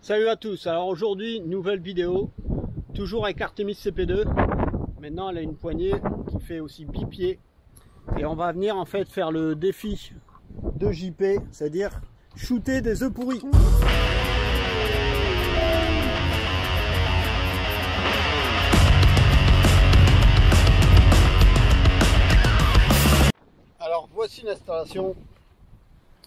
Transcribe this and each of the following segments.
Salut à tous, alors aujourd'hui nouvelle vidéo, toujours avec Artemis CP2. Maintenant elle a une poignée qui fait aussi bipied et on va venir en fait faire le défi de JP, c'est-à-dire shooter des œufs pourris. Alors voici l'installation,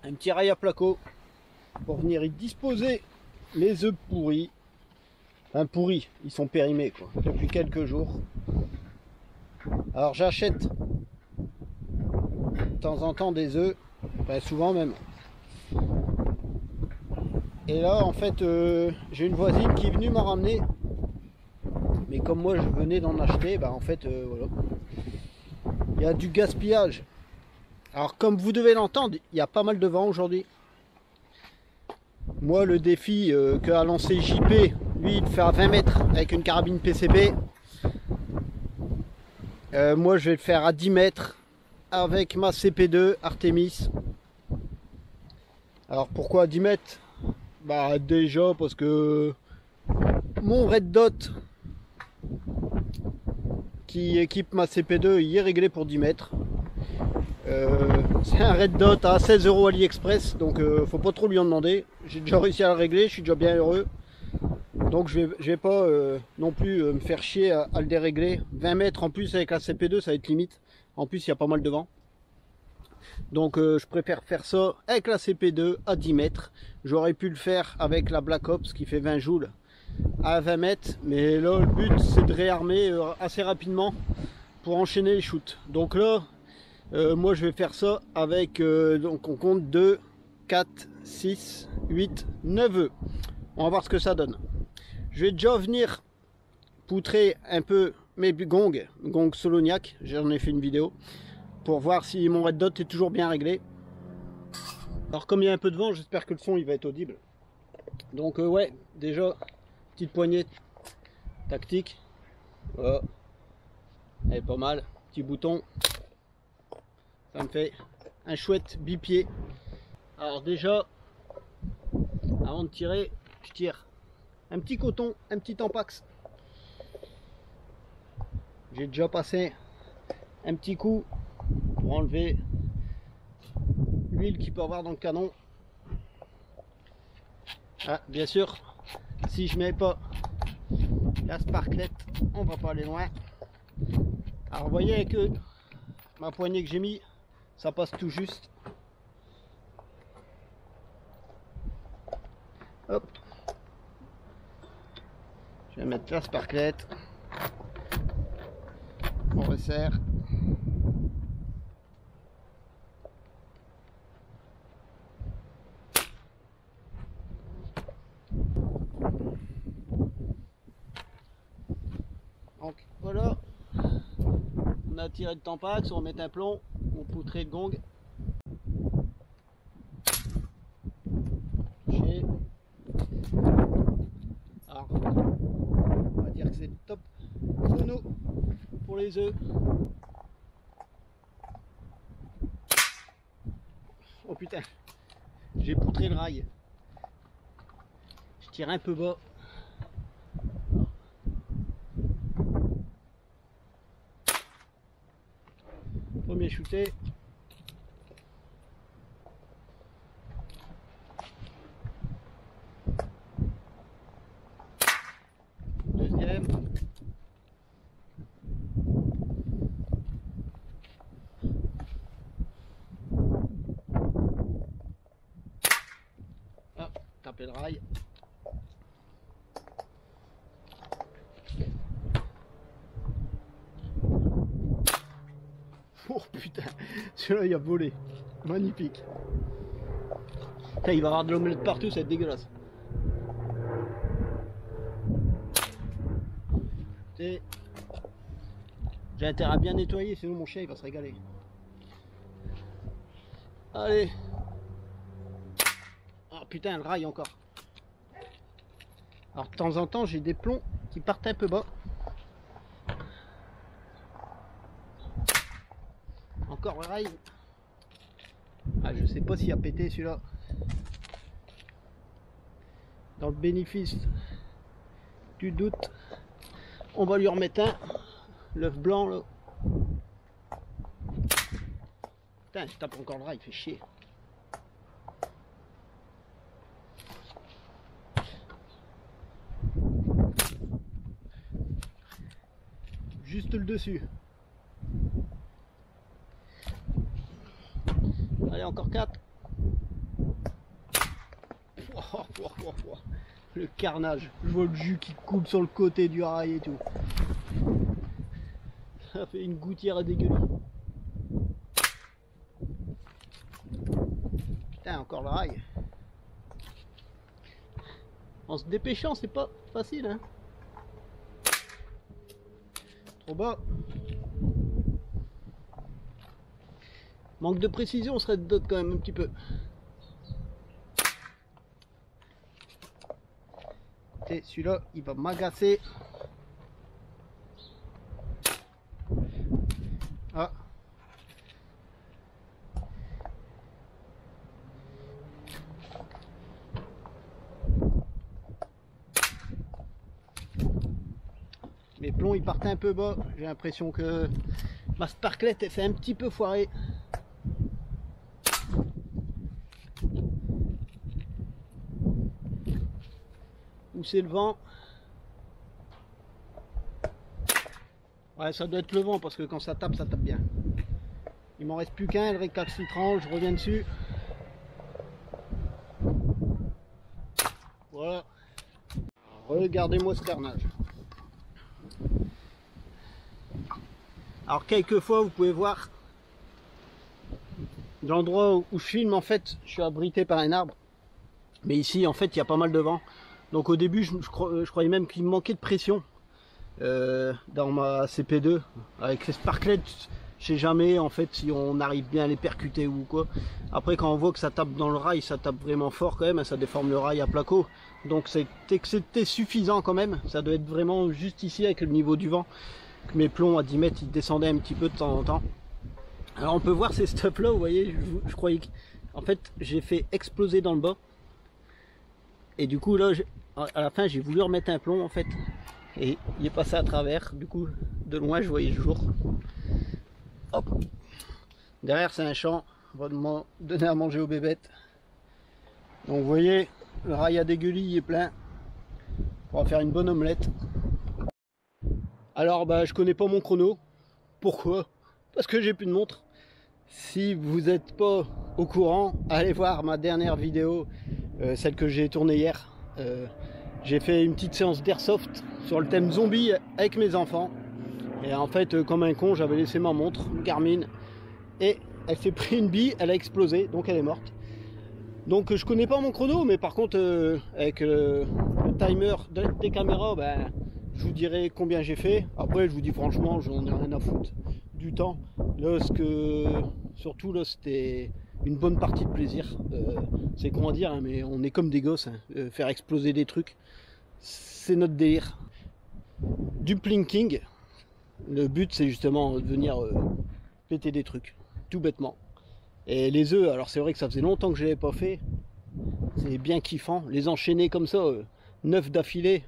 un petit rail à placo pour venir y disposer les œufs pourris. Enfin pourris, ils sont périmés quoi, depuis quelques jours. Alors j'achète de temps en temps des œufs, enfin souvent même. Et là en fait j'ai une voisine qui est venue m'en ramener. Mais comme moi je venais d'en acheter, bah en fait voilà. Il y a du gaspillage. Alors comme vous devez l'entendre, il y a pas mal de vent aujourd'hui. Moi le défi qu'a lancé JP, lui de faire 20 mètres avec une carabine PCB. Moi je vais le faire à 10 mètres avec ma CP2 Artemis. Alors pourquoi à 10 mètres? Bah déjà parce que mon Red Dot qui équipe ma CP2 il est réglé pour 10 mètres. C'est un Red Dot à 16 € AliExpress, donc faut pas trop lui en demander. J'ai déjà réussi à le régler, je suis déjà bien heureux. Donc je vais pas non plus me faire chier à le dérégler. 20 mètres en plus avec la CP2 ça va être limite. En plus il y a pas mal de vent. Donc je préfère faire ça avec la CP2 à 10 mètres. J'aurais pu le faire avec la Black Ops qui fait 20 joules à 20 mètres. Mais là le but c'est de réarmer assez rapidement pour enchaîner les shoots. Donc là moi je vais faire ça avec, donc on compte 2, 4, 6, 8, 9 œufs. On va voir ce que ça donne. Je vais déjà venir poutrer un peu mes gongs Soloniac, j'en ai fait une vidéo, pour voir si mon Red Dot est toujours bien réglé. Alors comme il y a un peu de vent, j'espère que le son il va être audible. Donc ouais, déjà, petite poignée tactique. Voilà. Elle est pas mal, petit bouton. Ça me fait un chouette bipied. Alors déjà, avant de tirer, je tire un petit coton, un petit tampax. J'ai déjà passé un petit coup pour enlever l'huile qu'il peut avoir dans le canon. Ah, bien sûr, si je mets pas la sparklette, on va pas aller loin. Alors vous voyez que ma poignée que j'ai mis, ça passe tout juste. Hop. Je vais mettre la sparklette. On resserre. Donc voilà. On a tiré le tampax, on va mettre un plomb, on poutrer le gong. Alors, on va dire que c'est top chrono pour les œufs. Oh putain, j'ai poutré le rail. Je tire un peu bas. Premier shooté. Deuxième. Ah, taper le rail. Oh putain, celui-là il a volé. Magnifique. Putain, il va y avoir de l'omelette partout, ça va être dégueulasse. J'ai intérêt à bien nettoyer, sinon mon chien il va se régaler. Allez. Oh putain, le rail encore. Alors de temps en temps j'ai des plombs qui partent un peu bas. Encore le rail. Ah, je sais pas s'il a pété celui-là. dans le bénéfice du doute, on va lui remettre un, l'œuf blanc là. Putain, je tape encore le rail, il fait chier. Juste le dessus. Allez, encore 4. Le carnage. Je vois le jus qui coule sur le côté du rail et tout. Ça fait une gouttière dégueulasse. Putain, encore le rail. En se dépêchant, c'est pas facile, hein. Trop bas. Manque de précision serait de dot quand même un petit peu. Et celui-là, il va m'agacer. Ah. Mes plombs ils partent un peu bas. J'ai l'impression que ma sparklette elle fait un petit peu foirer. Où c'est le vent? Ouais, ça doit être le vent parce que quand ça tape bien. Il m'en reste plus qu'un, le récalcitrant, je reviens dessus. Voilà. Regardez-moi ce carnage. Alors quelquefois vous pouvez voir l'endroit où je filme, en fait je suis abrité par un arbre, mais ici en fait il y a pas mal de vent, donc au début je croyais même qu'il me manquait de pression dans ma CP2 avec les sparklets. Je sais jamais en fait si on arrive bien à les percuter ou quoi. Après quand on voit que ça tape dans le rail, ça tape vraiment fort quand même, ça déforme le rail à placo, donc c'était suffisant quand même. Ça doit être vraiment juste ici avec le niveau du vent que mes plombs à 10 mètres ils descendaient un petit peu de temps en temps. Alors on peut voir ces stuff là, vous voyez, je croyais que en fait j'ai fait exploser dans le bas, et du coup là à la fin j'ai voulu remettre un plomb en fait, et il est passé à travers. Du coup de loin je voyais le jour. Hop, derrière c'est un champ, on va donner à manger aux bébêtes. Donc vous voyez, le rail à dégueulis est plein. On va faire une bonne omelette. Alors bah je connais pas mon chrono. Pourquoi? Parce que j'ai plus de montre. Si vous n'êtes pas au courant, allez voir ma dernière vidéo, celle que j'ai tournée hier. J'ai fait une petite séance d'airsoft sur le thème zombie avec mes enfants. Et en fait, comme un con, j'avais laissé ma montre Garmin et elle s'est pris une bille, elle a explosé, donc elle est morte. Donc je connais pas mon chrono, mais par contre avec le timer des caméras, ben, je vous dirai combien j'ai fait. Après je vous dis franchement, j'en ai rien à foutre du temps. Là, surtout là, c'était une bonne partie de plaisir. C'est con à dire, hein, mais on est comme des gosses, hein. Faire exploser des trucs, c'est notre délire. Du plinking, le but c'est justement de venir péter des trucs, tout bêtement. Et les œufs, alors c'est vrai que ça faisait longtemps que je l'avais pas fait. C'est bien kiffant, les enchaîner comme ça, 9 d'affilée,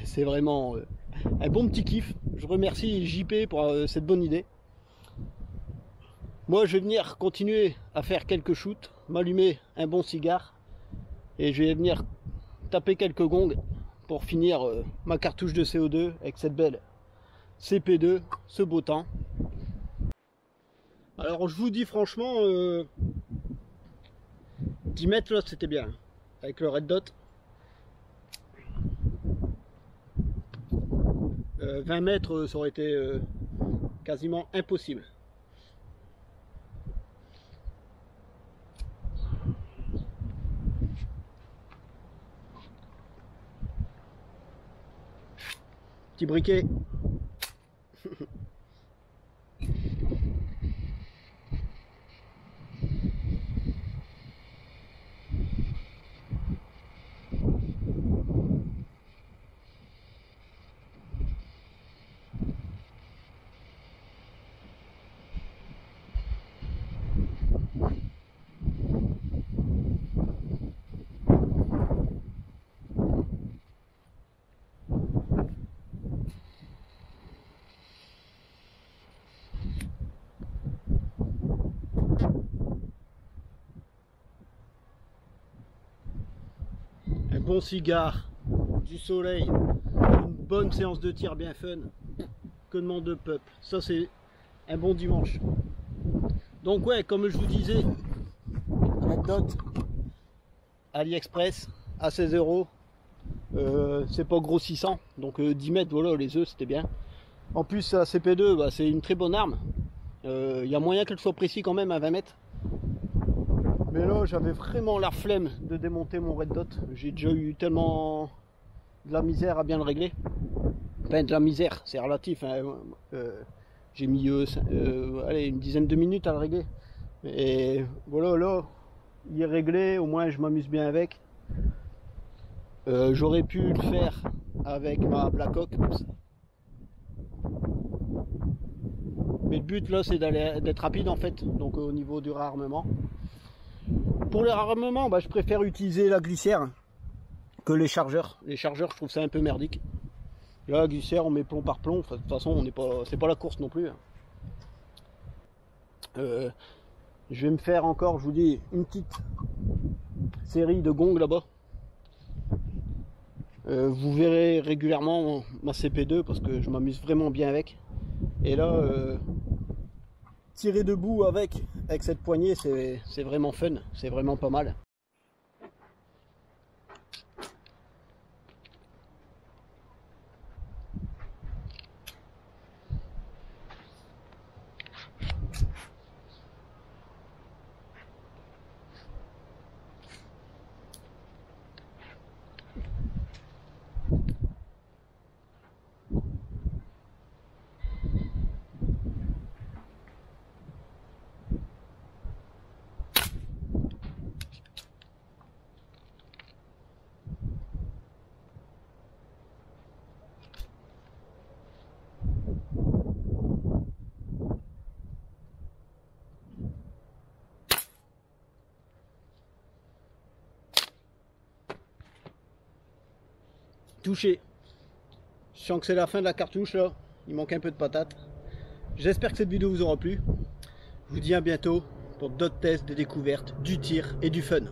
c'est vraiment un bon petit kiff. Je remercie JP pour cette bonne idée. Moi je vais venir continuer à faire quelques shoots, m'allumer un bon cigare, et je vais venir taper quelques gongs pour finir ma cartouche de CO2 avec cette belle CP2, ce beau temps. Alors je vous dis franchement, 10 mètres là c'était bien, avec le red dot. 20 mètres ça aurait été quasiment impossible. Petit briquet. bons cigares, du soleil, une bonne séance de tir bien fun, que demande de peuple. Ça c'est un bon dimanche. Donc ouais, comme je vous disais, Red Dot, AliExpress à 16 €. C'est pas grossissant, donc 10 mètres, voilà, les œufs c'était bien. En plus la CP2, bah, c'est une très bonne arme. Il y a moyen qu'elle soit précise quand même à 20 mètres. Mais là j'avais vraiment la flemme de démonter mon Red Dot. J'ai déjà eu tellement de la misère à bien le régler. Enfin, de la misère, c'est relatif, hein. J'ai mis allez, une dizaine de minutes à le régler. Et voilà, là il est réglé, au moins je m'amuse bien avec. J'aurais pu le faire avec ma Blackhawk. Mais le but là c'est d'être rapide en fait, donc au niveau du réarmement. Pour le réarmement, bah, je préfère utiliser la glissière que les chargeurs. Les chargeurs, je trouve ça un peu merdique. Là, la glissière, on met plomb par plomb. Enfin, de toute façon, on n'est pas, c'est pas la course non plus. Je vais me faire encore, je vous dis, une petite série de gongs là-bas. Vous verrez régulièrement ma CP2 parce que je m'amuse vraiment bien avec. Et là, tirer debout avec cette poignée, c'est vraiment fun, c'est vraiment pas mal. Touché. Je sens que c'est la fin de la cartouche là. Il manque un peu de patate. J'espère que cette vidéo vous aura plu. Je vous dis à bientôt pour d'autres tests, des découvertes, du tir et du fun.